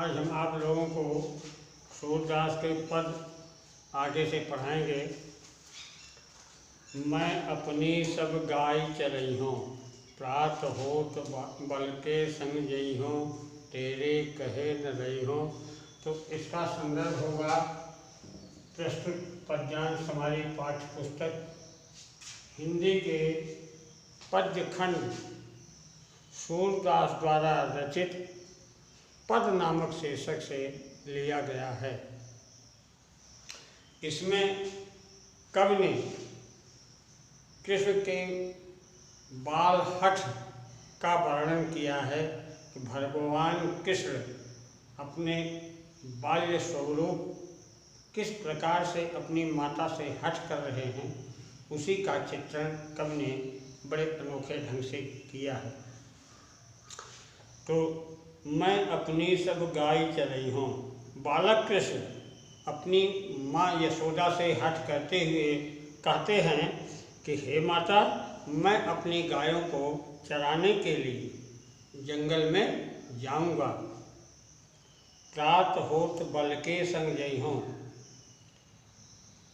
आज हम आप लोगों को सूरदास के पद आगे से पढ़ाएंगे। मैं अपनी सब गाय चरई हूँ, प्रात होत बल के संग जई हूँ, तेरे कहे न रही हूँ। तो इसका संदर्भ होगा प्रस्तुत पद्यांश हमारी पाठ्य पुस्तक हिंदी के पद्य खंड सूरदास द्वारा रचित पद नामक शीर्षक से लिया गया है। इसमें कवि ने कृष्ण के बाल हठ का वर्णन किया है कि भगवान कृष्ण अपने बाल्य स्वरूप किस प्रकार से अपनी माता से हठ कर रहे हैं, उसी का चित्रण कवि ने बड़े अनोखे ढंग से किया है। तो मैं अपनी सब गाय चरई हूँ। बालक कृष्ण अपनी माँ यशोदा से हठ करते हुए कहते हैं कि हे माता, मैं अपनी गायों को चराने के लिए जंगल में जाऊंगा। प्रात होत बल के संग जई हूँ,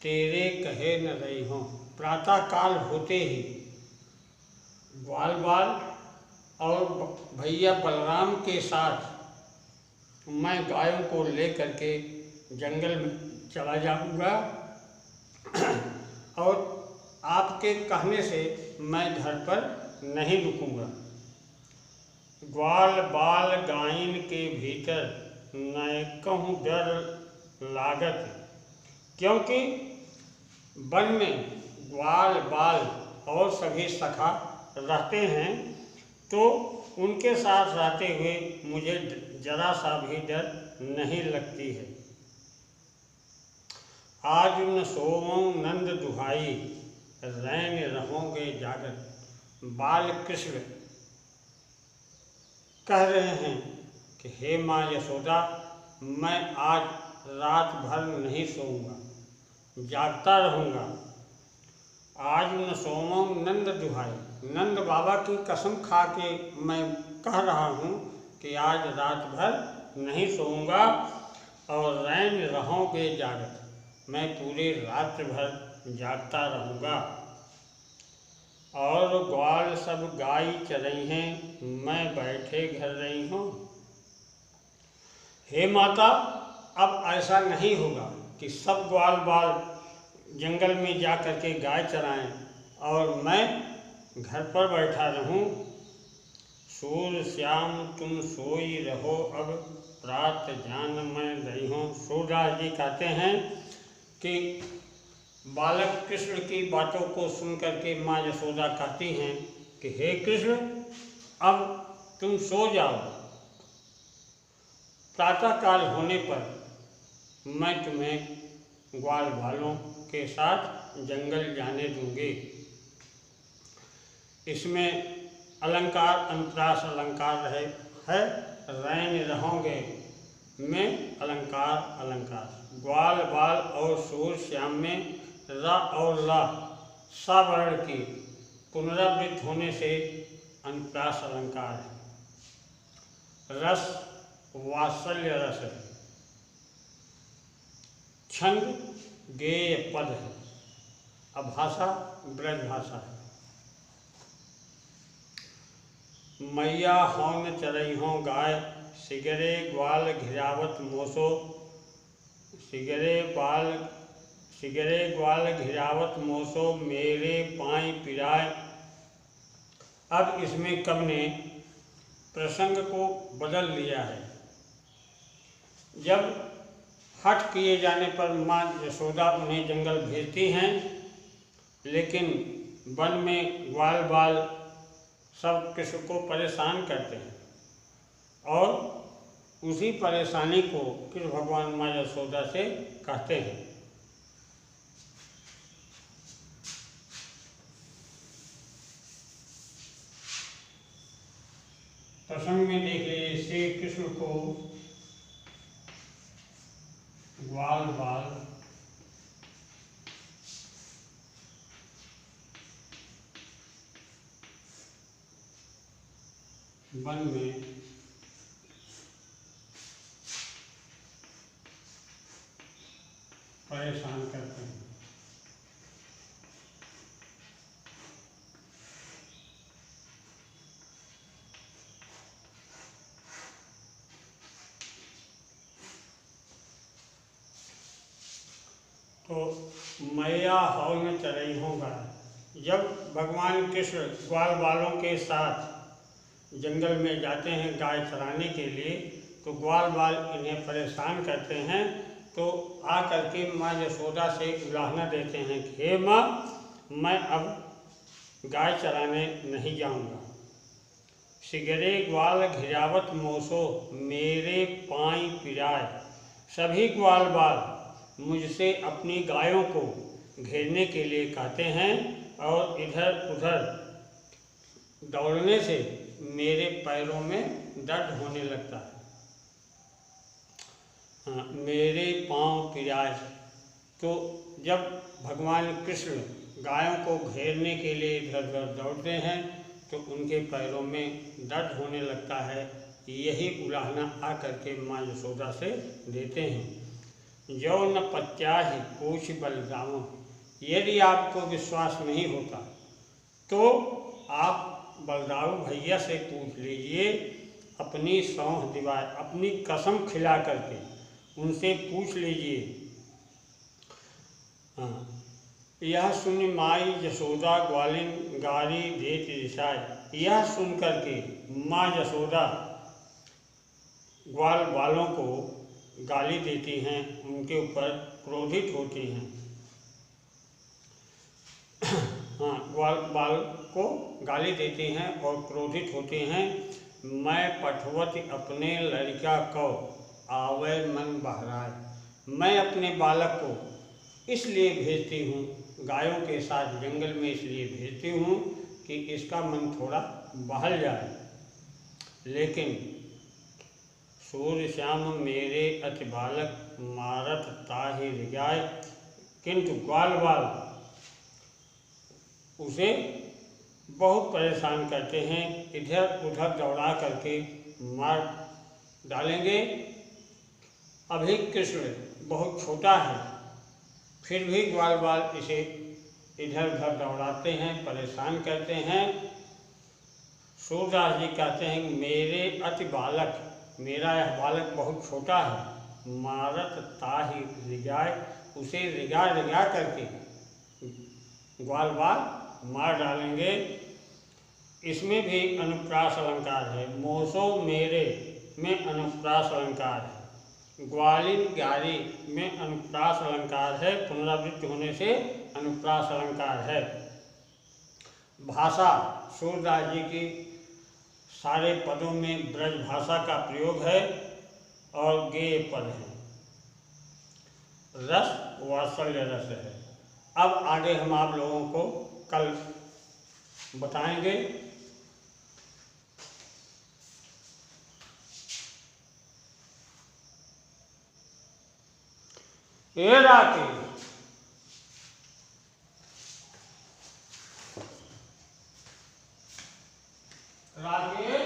तेरे कहे न रही हूँ। प्रातः काल होते ही ग्वाल बाल और भैया बलराम के साथ मैं गायों को लेकर के जंगल में चला जाऊंगा और आपके कहने से मैं घर पर नहीं रुकूंगा। ग्वाल बाल गायन के भीतर न कहूँ डर लागत, क्योंकि वन में ग्वाल बाल और सभी सखा रहते हैं, तो उनके साथ रहते हुए मुझे जरा सा भी डर नहीं लगती है। आज न सोवों नंद दुहाई, रैन रहोगे जागत। बाल कृष्ण कह रहे हैं कि हे माँ यशोदा, मैं आज रात भर नहीं सोऊंगा, जागता रहूँगा। आज न सोवों नंद दुहाई, नंद बाबा की कसम खा के मैं कह रहा हूँ कि आज रात भर नहीं सोऊंगा और रैन रहोगे जागत, मैं पूरे रात भर जागता रहूँगा। और ग्वाल सब गाय चरई हैं, मैं बैठे घर रही हूँ। हे माता, अब ऐसा नहीं होगा कि सब ग्वाल बाल जंगल में जा कर के गाय चराएं और मैं घर पर बैठा रहूं। सूर श्याम तुम सोई रहो, अब प्रात जान मैं रही हूँ। सूरदास जी कहते हैं कि बालक कृष्ण की बातों को सुन करके माँ यशोदा कहती हैं कि हे कृष्ण, अब तुम सो जाओ, प्रातःकाल होने पर मैं तुम्हें ग्वाल बालों के साथ जंगल जाने दूंगी। इसमें अलंकार अनुप्रास अलंकार है। रैन रहोगे में अलंकार अलंकार, ग्वाल बाल और सूर श्याम में र और ला सा वर्ण की पुनरावृत्त होने से अनुप्रास अलंकार है। रस वात्सल्य रस है। छंद गेय पद है। अब भाषा ब्रज भाषा है। मैया हौन चरई हों गाय, सिगरे ग्वाल घिरावत मोसो। सिगरे ग्वाल घिरावत मोसो, मेरे पाई पिराय। अब इसमें कवि ने प्रसंग को बदल लिया है। जब हठ किए जाने पर माँ यशोदा उन्हें जंगल भेजती हैं, लेकिन वन में ग्वाल बाल सब कृष्ण को परेशान करते हैं और उसी परेशानी को कृष्ण भगवान माँ यशोदा से कहते हैं। प्रसंग में देख लीजिए, श्री कृष्ण को ग्वाल बाल वन में परेशान करते हैं। तो मैया हौल में चरई होगा। जब भगवान कृष्ण ग्वाल बालों के साथ जंगल में जाते हैं गाय चराने के लिए, तो ग्वाल बाल इन्हें परेशान करते हैं। तो आ करके माँ यशोदा से उलाहना देते हैं कि हे माँ, मैं अब गाय चराने नहीं जाऊंगा। सिगरे ग्वाल घिरावत मोसो मेरे पाई पिराए। सभी ग्वाल बाल मुझसे अपनी गायों को घेरने के लिए कहते हैं और इधर उधर दौड़ने से मेरे पैरों में दर्द होने लगता है। मेरे पाँव पिराए। तो जब भगवान कृष्ण गायों को घेरने के लिए इधर उधर दौड़ते हैं तो उनके पैरों में दर्द होने लगता है। यही उलाहना आ करके माँ यशोदा से देते हैं। जो न पत्याहि कोश बलगामो। यदि आपको विश्वास नहीं होता तो आप बलदाऊ भैया से पूछ लीजिए, अपनी सौंह दिवाए, अपनी कसम खिला करके उनसे पूछ लीजिए। हाँ, यह सुन माई यशोदा ग्वालिन गारी देत रिसाय। यह सुन करके माँ यशोदा ग्वाल बालों को गाली देती हैं, उनके ऊपर क्रोधित होती हैं। हाँ, ग्वाल बाल को गाली देती हैं और क्रोधित होती हैं। मैं पठवती अपने लड़का को आवे मन बहराए। मैं अपने बालक को इसलिए भेजती हूँ गायों के साथ जंगल में, इसलिए भेजती हूँ कि इसका मन थोड़ा बहल जाए। लेकिन सूर्य श्याम मेरे अति बालक मारत ताहि रिगाए। किंतु ग्वाल बाल उसे बहुत परेशान करते हैं, इधर उधर दौड़ा करके मार डालेंगे। अभी कृष्ण बहुत छोटा है, फिर भी ग्वाल बाल इसे इधर उधर दौड़ाते हैं, परेशान करते हैं। सूरदास जी कहते हैं मेरे अति बालक, मेरा यह बालक बहुत छोटा है। मारत ताहि रिगाए। उसे रिगा रिगा करके ग्वाल बाल मार डालेंगे। इसमें भी अनुप्रास अलंकार है। मोसो मेरे में अनुप्रास अलंकार है। ग्वालिन गारी में अनुप्रास अलंकार है। पुनरावृत्ति होने से अनुप्रास अलंकार है। भाषा सूरदास जी की सारे पदों में ब्रज भाषा का प्रयोग है और गेय पद है। रस वात्सल्य रस है। अब आगे हम आप लोगों को कल बताएंगे। ये राकेश राकेश